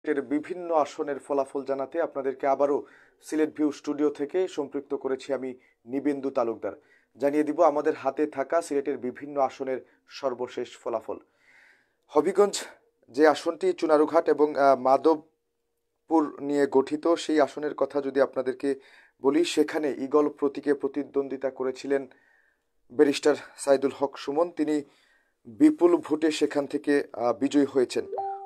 সিলেটের বিভিন্ন আসনের ফলাফল জানাতে আপনাদেরকে আবারও সিলেট ভিউ স্টুডিও থেকে সম্পৃক্ত করেছি আমি নিবেন্দু তালুকদার। জানিয়ে দিব আমাদের হাতে থাকা সিলেটের বিভিন্ন আসনের সর্বশেষ ফলাফল। হবিগঞ্জ যে আসনটি চুনারুঘাট এবং মাধবপুর নিয়ে গঠিত, সেই আসনের কথা যদি আপনাদেরকে বলি, সেখানে ঈগল প্রতীকে প্রতিদ্বন্দ্বিতা করেছিলেন ব্যারিস্টার সাইদুল হক সুমন। তিনি বিপুল ভোটে সেখান থেকে বিজয়ী হয়েছেন।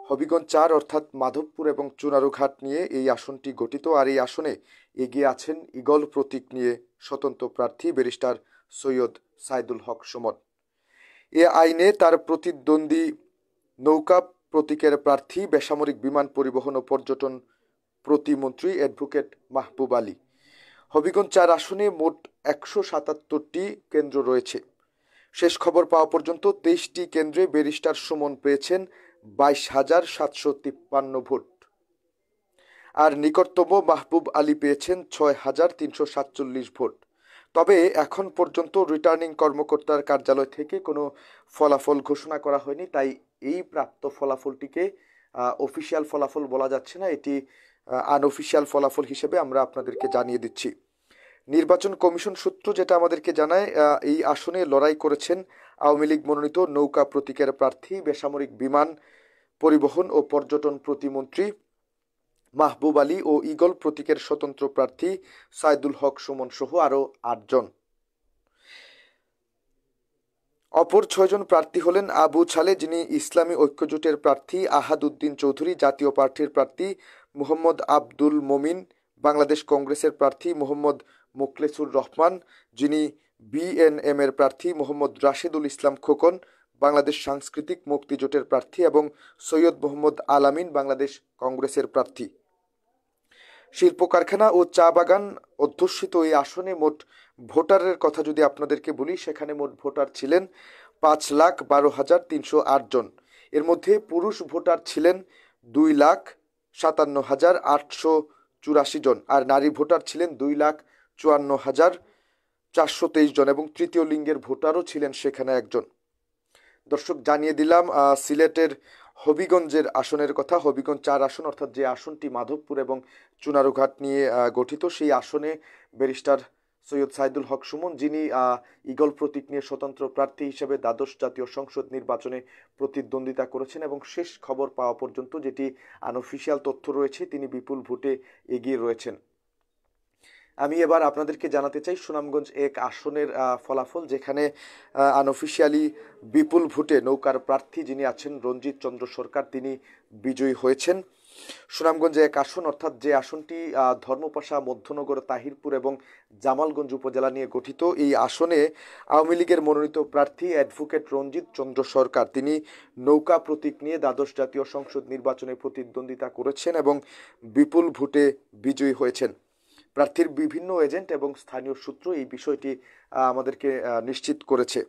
হবিগঞ্জ ৪ অর্থাৎ মাধবপুর এবং চুনারুঘাট নিয়ে এই আসনটি গঠিত, আর এই আসনে এগিয়ে আছেন ঈগল প্রতীক নিয়ে স্বতন্ত্র প্রার্থী ব্যারিস্টার সৈয়দ সাইদুল হক সুমন। এ আইনে তার প্রতিদ্বন্দ্বী নৌকা প্রতীকের প্রার্থী বেসামরিক বিমান পরিবহন ও পর্যটন প্রতিমন্ত্রী অ্যাডভোকেট মাহবুব আলী। হবিগঞ্জ ৪ আসনে মোট ১৭৭টি কেন্দ্র রয়েছে। শেষ খবর পাওয়া পর্যন্ত ২৩টি কেন্দ্রে ব্যারিস্টার সুমন পেয়েছেন ২২,৭৫৩ ভোট, আর নিকটতম মাহবুব আলী পেয়েছেন ৬,৩৪৭ ভোট। তবে এখন পর্যন্ত রিটার্নিং কর্মকর্তার কার্যালয় থেকে কোনো ফলাফল ঘোষণা করা হয়নি, তাই এই প্রাপ্ত ফলাফলটিকে অফিসিয়াল ফলাফল বলা যাচ্ছে না, এটি আনঅফিসিয়াল ফলাফল হিসেবে আমরা আপনাদেরকে জানিয়ে দিচ্ছি। নির্বাচন কমিশন সূত্র যেটা আমাদেরকে জানায়, এই আসনে লড়াই করেছেন আওয়ামী লীগ মনোনীত নৌকা প্রতীকের প্রার্থী বেসামরিক বিমান পরিবহন ও পর্যটন প্রতিমন্ত্রী মাহবুব আলী ও ঈগল প্রতীকের স্বতন্ত্র প্রার্থী সাইদুল হক সুমন সহ আরও ৮ জন। অপর ৬ জন প্রার্থী হলেন আবু ছালে, যিনি ইসলামী ঐক্যজোটের প্রার্থী, আহাদ উদ্দিন চৌধুরী জাতীয় পার্টির প্রার্থী, মোহাম্মদ আব্দুল মমিন বাংলাদেশ কংগ্রেসের প্রার্থী, মোহাম্মদ মোখলেসুর রহমান যিনি বিএনএম এর প্রার্থী, মোহাম্মদ রাশেদুল ইসলাম খোকন বাংলাদেশ সাংস্কৃতিক মুক্তিজোটের প্রার্থী এবং সৈয়দ মোহাম্মদ আলামিন বাংলাদেশ কংগ্রেসের প্রার্থী। শিল্প কারখানা ও চা বাগান অধ্যুষিত এই আসনে মোট ভোটারের কথা যদি আপনাদেরকে বলি, সেখানে মোট ভোটার ছিলেন ৫,১২,৩০৮ জন। এর মধ্যে পুরুষ ভোটার ছিলেন ২,৫৭,৮৮৪ জন, আর নারী ভোটার ছিলেন ২,৫৪,৪২৩ জন এবং তৃতীয় লিঙ্গের ভোটারও ছিলেন সেখানে একজন। দর্শক, জানিয়ে দিলাম সিলেটের হবিগঞ্জের আসনের কথা। হবিগঞ্জ ৪ আসন অর্থাৎ যে আসনটি মাধবপুর এবং চুনারুঘাট নিয়ে গঠিত, সেই আসনে ব্যারিস্টার সৈয়দ সাইদুল হক সুমন, যিনি ঈগল প্রতীক নিয়ে স্বতন্ত্র প্রার্থী হিসেবে দ্বাদশ জাতীয় সংসদ নির্বাচনে প্রতিদ্বন্দ্বিতা করেছেন এবং শেষ খবর পাওয়া পর্যন্ত যেটি আনঅফিসিয়াল তথ্য রয়েছে, তিনি বিপুল ভোটে এগিয়ে রয়েছেন। আমি এবার আপনাদেরকে জানাতে চাই সুনামগঞ্জ ১ আসনের ফলাফল, যেখানে আনঅফিসিয়ালি বিপুল ভোটে নৌকার প্রার্থী যিনি আছেন রঞ্জিত চন্দ্র সরকার, তিনি বিজয়ী হয়েছেন। সুনামগঞ্জ ১ আসন অর্থাৎ যে আসনটি ধর্মপাশা, মধ্যনগর, তাহিরপুর এবং জামালগঞ্জ উপজেলা নিয়ে গঠিত, এই আসনে আওয়ামী লীগের মনোনীত প্রার্থী অ্যাডভোকেট রঞ্জিত চন্দ্র সরকার, তিনি নৌকা প্রতীক নিয়ে দ্বাদশ জাতীয় সংসদ নির্বাচনে প্রতিদ্বন্দ্বিতা করেছেন এবং বিপুল ভোটে বিজয়ী হয়েছেন। প্রার্থীর বিভিন্ন এজেন্ট এবং স্থানীয় সূত্র এই বিষয়টি আমাদেরকে নিশ্চিত করেছে।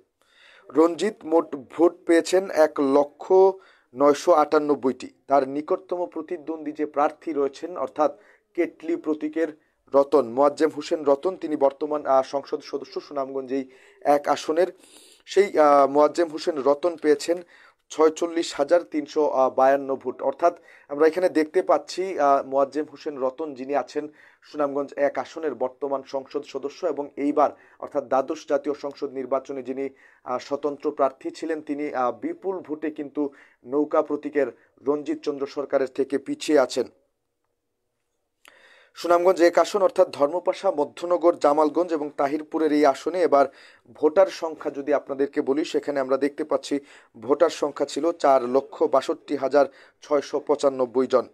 রঞ্জিত মোট ভোট পেয়েছেন ১,৯৯৮টি। তার নিকটতম প্রতিদ্বন্দ্বী যে প্রার্থী রয়েছেন অর্থাৎ কেটলি প্রতীকের রতন, মোয়াজ্জেম হোসেন রতন, তিনি বর্তমান সংসদ সদস্য সুনামগঞ্জ ১ আসনের। সেই মোয়াজ্জেম হোসেন রতন পেয়েছেন ৪৬,৩৫২ ভোট। অর্থাৎ আমরা এখানে দেখতে পাচ্ছি মোয়াজ্জেম হোসেন রতন, যিনি আছেন সুনামগঞ্জ ১ আসনের বর্তমান সংসদ সদস্য এবং এইবার অর্থাৎ দ্বাদশ জাতীয় সংসদ নির্বাচনে যিনি স্বতন্ত্র প্রার্থী ছিলেন, তিনি বিপুল ভোটে কিন্তু নৌকা প্রতীকের রঞ্জিত চন্দ্র সরকারের থেকে পিছিয়ে আছেন। সুনামগঞ্জ ১ আসন অর্থাৎ ধর্মপাশা, মধ্যনগর, জামালগঞ্জ এবং তাহিরপুরের এই আসনে এবার ভোটার সংখ্যা যদি আপনাদেরকে বলি, সেখানে আমরা দেখতে পাচ্ছি ভোটার সংখ্যা ছিল ৪,৬২,৬৯৫ জন।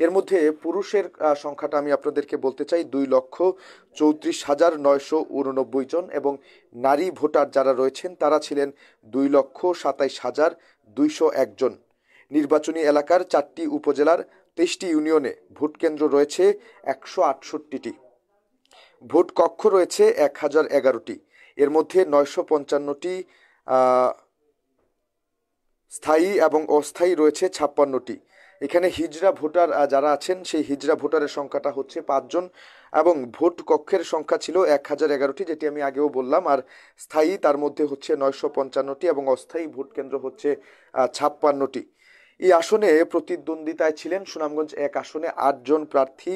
এর মধ্যে পুরুষের সংখ্যাটা আমি আপনাদেরকে বলতে চাই ২,৩৪,৯৮৯ জন এবং নারী ভোটার যারা রয়েছেন তারা ছিলেন ২,২৭,২০১ জন। নির্বাচনী এলাকার ৪টি উপজেলার ২৩টি ইউনিয়নে ভোট কেন্দ্র রয়েছে ১৬৮টি। ভোট কক্ষ রয়েছে ১,০১১টি। এর মধ্যে ৯৫৫টি স্থায়ী এবং অস্থায়ী রয়েছে ৫৬টি। এখানে হিজড়া ভোটার যারা আছেন, সেই হিজড়া ভোটারের সংখ্যাটা হচ্ছে ৫ জন এবং ভোট কক্ষের সংখ্যা ছিল ১,০১১টি, যেটি আমি আগেও বললাম। আর স্থায়ী তার মধ্যে হচ্ছে ৯৫৫টি এবং অস্থায়ী ভোট কেন্দ্র হচ্ছে ৫৬টি। এই আসনে প্রতিদ্বন্দ্বিতায় ছিলেন সুনামগঞ্জ 1 আসনে 8 জন প্রার্থী।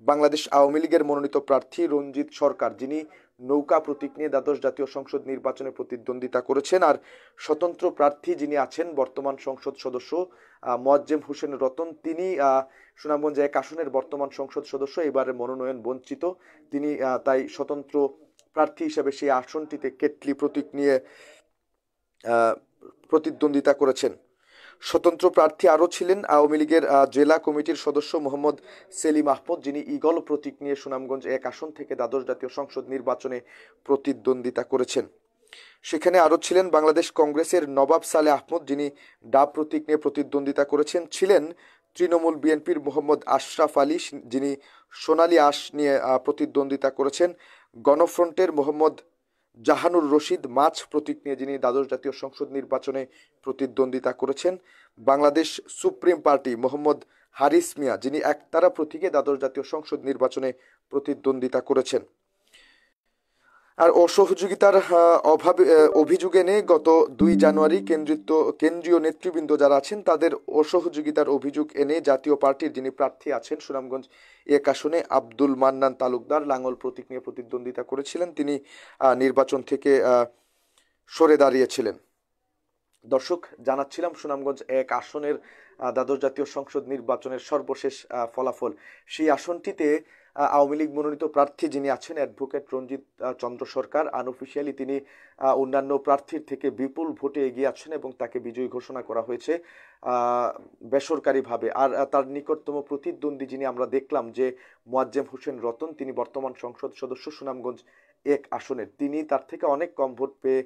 বাংলাদেশ আওয়ামী লীগের মনোনীত প্রার্থী রঞ্জিত সরকার, যিনি নৌকা প্রতীক নিয়ে দ্বাদশ জাতীয় সংসদ নির্বাচনে প্রতিদ্বন্দ্বিতা করেছেন। আর স্বতন্ত্র প্রার্থী যিনি আছেন বর্তমান সংসদ সদস্য মোয়াজ্জেম হোসেন রতন, তিনি সুনামগঞ্জ 1 আসনের বর্তমান সংসদ সদস্য, এবারে মনোনয়ন বঞ্চিত। তিনি তাই স্বতন্ত্র প্রার্থী হিসেবে সেই আসনটিতে কেটলি প্রতীক নিয়ে প্রতিদ্বন্দ্বিতা করেছেন। স্বতন্ত্র প্রার্থী আরও ছিলেন আওয়ামী লীগের জেলা কমিটির সদস্য মোহাম্মদ সেলিম আহমদ, যিনি ঈগল প্রতীক নিয়ে সুনামগঞ্জ 1 আসন থেকে দ্বাদশ জাতীয় সংসদ নির্বাচনে প্রতিদ্বন্দ্বিতা করেছেন। সেখানে আরও ছিলেন বাংলাদেশ কংগ্রেসের নবাব সালে আহমদ, যিনি ডাব প্রতীক নিয়ে প্রতিদ্বন্দ্বিতা করেছেন। ছিলেন তৃণমূল বিএনপির মোহাম্মদ আশরাফ আলী, যিনি সোনালী আঁশ নিয়ে প্রতিদ্বন্দ্বিতা করেছেন। গণফ্রন্টের মোহাম্মদ জাহানুর রশিদ মাছ প্রতীক নিয়ে যিনি দ্বাদশ জাতীয় সংসদ নির্বাচনে প্রতিদ্বন্দ্বিতা করেছেন। বাংলাদেশ সুপ্রিম পার্টি মোহাম্মদ হারিস মিয়া, যিনি একতারা প্রতীকে দ্বাদশ জাতীয় সংসদ নির্বাচনে প্রতিদ্বন্দ্বিতা করেছেন। আর অসহযোগিতার অভিযোগ এনে গত 2 জানুয়ারি কেন্দ্রীয় নেতৃবৃন্দ যারা আছেন তাদের অসহযোগিতার অভিযোগ এনে জাতীয় পার্টির যিনি প্রার্থী আছেন সুনামগঞ্জ 1 আসনে আব্দুল মান্নান তালুকদার লাঙ্গল প্রতীক নিয়ে প্রতিদ্বন্দ্বিতা করেছিলেন। তিনি নির্বাচন থেকে সরে দাঁড়িয়েছিলেন। দর্শক, জানাচ্ছিলাম সুনামগঞ্জ 1 আসনের দ্বাদশ জাতীয় সংসদ নির্বাচনের সর্বশেষ ফলাফল। সেই আসনটিতে আওয়ামী লীগ মনোনীত প্রার্থী যিনি আছেন অ্যাডভোকেট রঞ্জিত চন্দ্র সরকার, আনঅফিসিয়ালি তিনি অন্যান্য প্রার্থীর থেকে বিপুল ভোটে এগিয়ে আছেন এবং তাকে বিজয়ী ঘোষণা করা হয়েছে বেসরকারিভাবে। আর তার নিকটতম প্রতিদ্বন্দ্বী যিনি আমরা দেখলাম যে মোয়াজ্জেম হোসেন রতন, তিনি বর্তমান সংসদ সদস্য সুনামগঞ্জ 1 আসনের, তিনি তার থেকে অনেক কম ভোট পেয়ে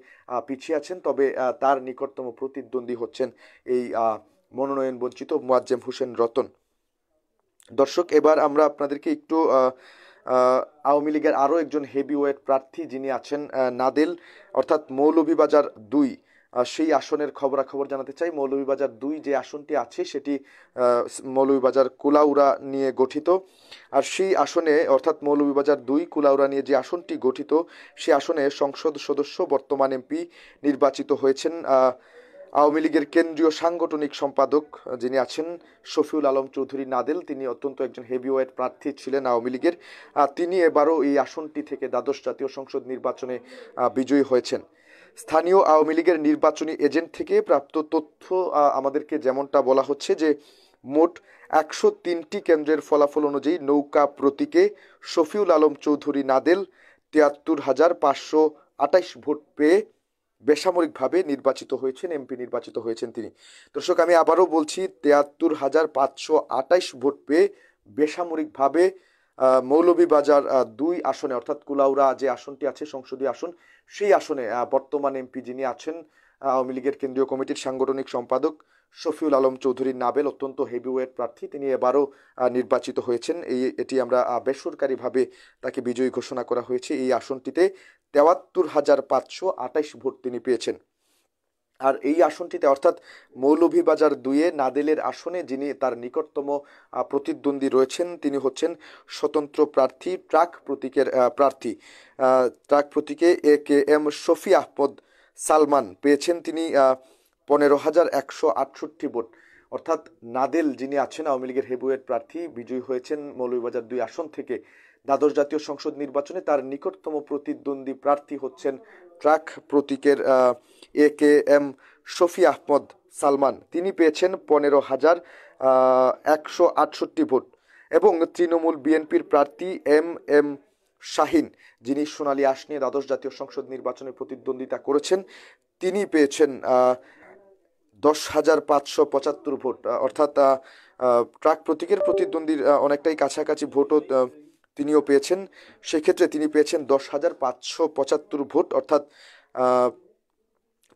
পিছিয়ে আছেন। তবে তার নিকটতম প্রতিদ্বন্দ্বী হচ্ছেন এই মনোনয়ন বঞ্চিত মোয়াজ্জেম হোসেন রতন। দর্শক, এবার আমরা আপনাদেরকে একটু আওয়ামী লীগের আরও একজন হেভিওয়েট প্রার্থী যিনি আছেন নাদেল, অর্থাৎ মৌলভীবাজার 2, সেই আসনের খবরাখবর জানাতে চাই। মৌলভীবাজার 2 যে আসনটি আছে সেটি মৌলভীবাজার কুলাউড়া নিয়ে গঠিত। আর সেই আসনে অর্থাৎ মৌলভীবাজার 2 কুলাউড়া নিয়ে যে আসনটি গঠিত, সেই আসনে সংসদ সদস্য বর্তমান এমপি নির্বাচিত হয়েছেন আওয়ামী লীগের কেন্দ্রীয় সাংগঠনিক সম্পাদক যিনি আছেন শফিউল আলম চৌধুরী নাদেল। তিনি অত্যন্ত একজন হেভিওয়েট প্রার্থী ছিলেন আওয়ামী লীগের। তিনি এবারও এই আসনটি থেকে দ্বাদশ জাতীয় সংসদ নির্বাচনে বিজয়ী হয়েছেন। স্থানীয় আওয়ামী লীগের নির্বাচনী এজেন্ট থেকে প্রাপ্ত তথ্য আমাদেরকে যেমনটা বলা হচ্ছে যে মোট 103টি কেন্দ্রের ফলাফল অনুযায়ী নৌকা প্রতীকে শফিউল আলম চৌধুরী নাদেল 73,528 ভোট পেয়ে বেসামরিকভাবে নির্বাচিত হয়েছেন, এমপি নির্বাচিত হয়েছেন তিনি। দর্শক, আমি আবারও বলছি, 73,528 ভোট পেয়ে বেসামরিকভাবে মৌলভীবাজার 2 আসনে অর্থাৎ কুলাউড়া যে আসনটি আছে সংসদীয় আসন, সেই আসনে বর্তমান এমপি যিনি আছেন আওয়ামী লীগের কেন্দ্রীয় কমিটির সাংগঠনিক সম্পাদক শফিউল আলম চৌধুরী নাবেল, অত্যন্ত হেভিওয়েট প্রার্থী, তিনি এবারও নির্বাচিত হয়েছেন। এটি আমরা বেসরকারিভাবে তাকে বিজয়ী ঘোষণা করা হয়েছে। এই আসনটিতে 73,528 ভোট তিনি পেয়েছেন। আর এই আসনটিতে অর্থাৎ মৌলভীবাজার 2 নাদেলের আসনে যিনি তার নিকটতম প্রতিদ্বন্দ্বী রয়েছেন তিনি হচ্ছেন স্বতন্ত্র প্রার্থী ট্রাক প্রতীকের প্রার্থী। ট্রাক প্রতীকে AKM শফি আহমদ সালমান পেয়েছেন তিনি 15,168 ভোট। অর্থাৎ নাদেল যিনি আছেন আওয়ামী লীগের হেভিওয়েট প্রার্থী, বিজয়ী হয়েছেন মৌলভীবাজার 2 আসন থেকে দ্বাদশ জাতীয় সংসদ নির্বাচনে। তার নিকটতম প্রতিদ্বন্দ্বী প্রার্থী হচ্ছেন ট্রাক প্রতীকের AKM শফি আহমদ সালমান, তিনি পেয়েছেন 15,168 ভোট। এবং তৃণমূল বিএনপির প্রার্থী MM শাহিন, যিনি সোনালী আঁশ নিয়ে দ্বাদশ জাতীয় সংসদ নির্বাচনে প্রতিদ্বন্দ্বিতা করেছেন, তিনি পেয়েছেন 10,575 ভোট। অর্থাৎ ট্রাক প্রতীকের প্রতিদ্বন্দ্বীর অনেকটাই কাছাকাছি ভোটও তিনিও পেয়েছেন। সেক্ষেত্রে তিনি পেয়েছেন 10,575 ভোট। অর্থাৎ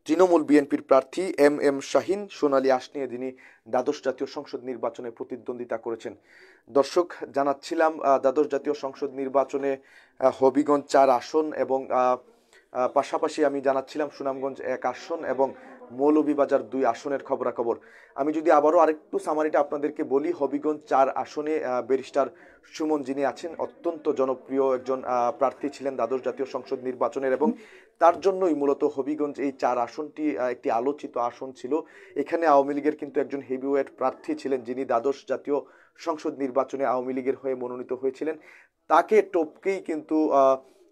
তৃণমূল বিএনপির প্রার্থী MM শাহিন সোনালী আঁশ নিয়ে যিনি দ্বাদশ জাতীয় সংসদ নির্বাচনে প্রতিদ্বন্দ্বিতা করেছেন। দর্শক, জানাচ্ছিলাম দ্বাদশ জাতীয় সংসদ নির্বাচনে হবিগঞ্জ 4 আসন এবং পাশাপাশি আমি জানাচ্ছিলাম সুনামগঞ্জ 1 আসন এবং মৌলভীবাজার 2 আসনের খবরাখবর। আমি যদি আবারও আরেকটু সামারিটা আপনাদেরকে বলি, হবিগঞ্জ 4 আসনে ব্যারিস্টার সুমন যিনি আছেন অত্যন্ত জনপ্রিয় একজন প্রার্থী ছিলেন দ্বাদশ জাতীয় সংসদ নির্বাচনের, এবং তার জন্যই মূলত হবিগঞ্জ এই 4 আসনটি একটি আলোচিত আসন ছিল। এখানে আওয়ামী লীগের কিন্তু একজন হেভিওয়েট প্রার্থী ছিলেন যিনি দ্বাদশ জাতীয় সংসদ নির্বাচনে আওয়ামী লীগের হয়ে মনোনীত হয়েছিলেন। তাকে টপকেই কিন্তু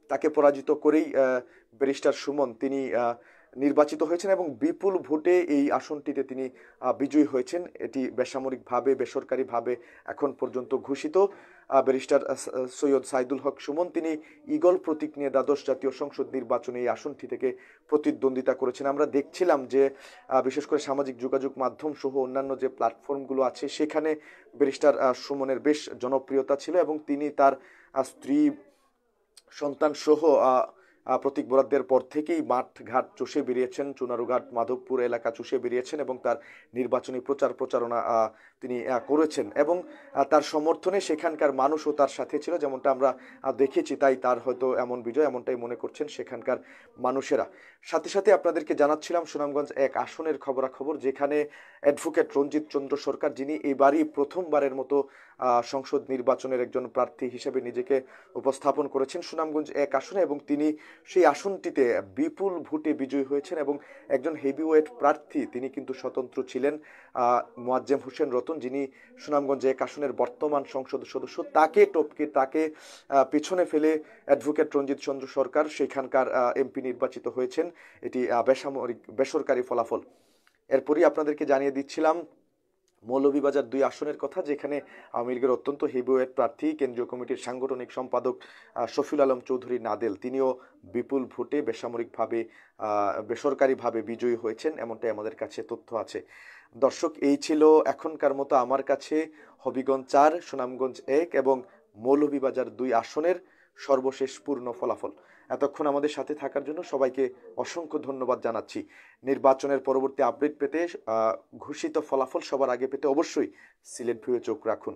তাকে পরাজিত করেই ব্যারিস্টার সুমন তিনি নির্বাচিত হয়েছেন এবং বিপুল ভোটে এই আসনটিতে তিনি বিজয়ী হয়েছেন। এটি বেসামরিকভাবে বেসরকারিভাবে এখন পর্যন্ত ঘোষিত। ব্যারিস্টার সৈয়দ সাইদুল হক সুমন তিনি ঈগল প্রতীক নিয়ে দ্বাদশ জাতীয় সংসদ নির্বাচনে এই আসনটি থেকে প্রতিদ্বন্দ্বিতা করেছেন। আমরা দেখছিলাম যে বিশেষ করে সামাজিক যোগাযোগ মাধ্যম সহ অন্যান্য যে প্ল্যাটফর্মগুলো আছে সেখানে ব্যারিস্টার সুমনের বেশ জনপ্রিয়তা ছিল এবং তিনি তার স্ত্রী সন্তান সহ প্রতীক বরাদ্দের পর থেকেই মাঠ ঘাট চষে বেরিয়েছেন, চুনারুঘাট মাধবপুর এলাকা চষে বেরিয়েছেন এবং তার নির্বাচনী প্রচারণা তিনি করেছেন এবং তার সমর্থনে সেখানকার মানুষও তার সাথে ছিল, যেমনটা আমরা দেখেছি। তাই তার হয়তো এমন বিজয় এমনটাই মনে করছেন সেখানকার মানুষেরা। সাথে সাথে আপনাদেরকে জানাচ্ছিলাম সুনামগঞ্জ 1 আসনের খবরাখবর, যেখানে অ্যাডভোকেট রঞ্জিত চন্দ্র সরকার যিনি এবারই প্রথমবারের মতো সংসদ নির্বাচনের একজন প্রার্থী হিসেবে নিজেকে উপস্থাপন করেছেন সুনামগঞ্জ 1 আসনে এবং তিনি সেই আসনটিতে বিপুল ভোটে বিজয়ী হয়েছেন এবং একজন হেভিওয়েট প্রার্থী তিনি কিন্তু স্বতন্ত্র ছিলেন মোয়াজ্জেম হোসেন রতন, যিনি সুনামগঞ্জ 1 আসনের বর্তমান সংসদ সদস্য। তাকে টপকে তাকে পেছনে ফেলে অ্যাডভোকেট রঞ্জিত চন্দ্র সরকার সেখানকার এমপি নির্বাচিত হয়েছেন। এটি বেসরকারি ফলাফল। এরপরই আপনাদেরকে জানিয়ে দিচ্ছিলাম মৌলভীবাজার 2 আসনের কথা, যেখানে আওয়ামী লীগের অত্যন্ত হেভিওয়েট প্রার্থী কেন্দ্রীয় কমিটির সাংগঠনিক সম্পাদক শফিউল আলম চৌধুরী নাদেল তিনিও বিপুল ভোটে বেসরকারিভাবে বিজয়ী হয়েছেন, এমনটাই আমাদের কাছে তথ্য আছে। দর্শক, এই ছিল এখনকার মতো আমার কাছে হবিগঞ্জ 4, সুনামগঞ্জ 1 এবং মৌলভীবাজার 2 আসনের সর্বশেষ পূর্ণ ফলাফল। এতক্ষণ আমাদের সাথে থাকার জন্য সবাইকে অসংখ্য ধন্যবাদ জানাচ্ছি। নির্বাচনের পরবর্তী আপডেট পেতে ঘোষিত ফলাফল সবার আগে পেতে অবশ্যই সিলেট ভিউয়ে চোখ রাখুন।